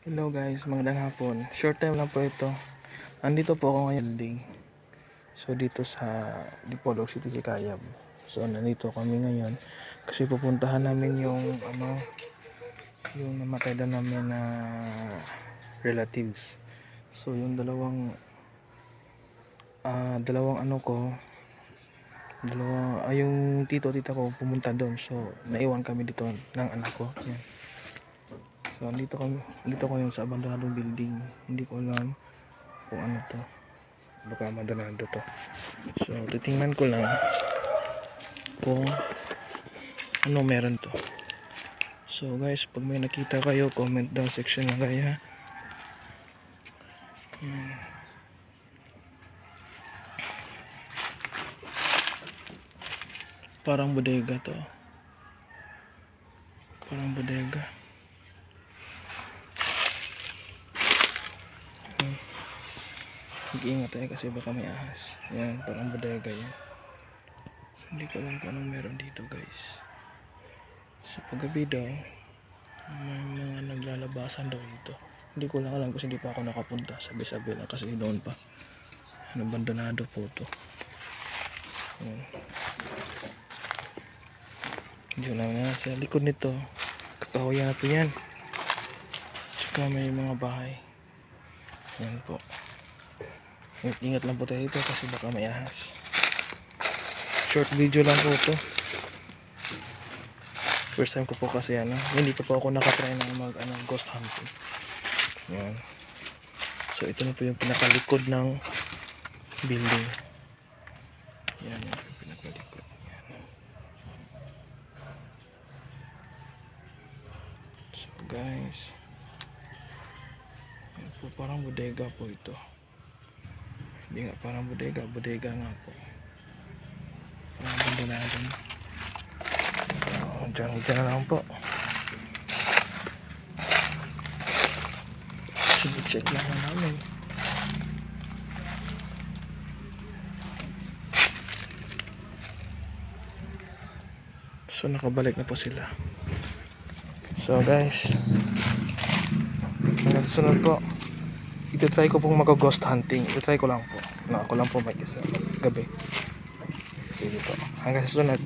Hello guys, magandang hapon. Short time lang po ito. Andito po ako ngayon building. So dito sa Dipolog City, Sikayab. So nandito kami ngayon kasi pupuntahan namin yung yung namatay na namin na relatives. So yung dalawang yung tita ko pumunta doon. So naiwan kami dito ng anak ko. Yan. So dito ko yun sa abandonadong building. Hindi ko alam kung ano to. Baka abandonado to. So titingnan ko lang kung ano meron to. So guys, pag may nakita kayo, comment down section lang kayo ha. Parang bodega to. Parang bodega. Mag-iingat tayo kasi baka may ahas. Yan, parang bodega yan. So, hindi ko alam kung anong meron dito guys. So paggabi daw, may mga naglalabasan daw dito. Hindi ko lang alam kasi hindi pa ako nakapunta. Sabi-sabi lang kasi noon pa. Abandonado po to. Yan. Diyan lang nga sa likod nito. Kakahuyan po yan. Tsaka may mga bahay. Yan po. Ingat lang po tayo dito kasi baka may ahas. Short video lang po ito. First time ko po kasi hindi pa po ako nakatry ng ghost hunting. Yan. So ito na po yung pinakalikod ng building. Yan yung pinakalikod. Yan. So guys, yan po, parang bodega po ito. Hindi nga parang bodega nga po. Parang abandonado na. So dyan na lang po. Check lang namin. So nakabalik na po sila. So guys, hanggang susunod po, ito-try ko pong mag-ghost hunting. Ito-try ko lang po. Ako lang po mag-isa gabi. Sige po. Hanggang susunod.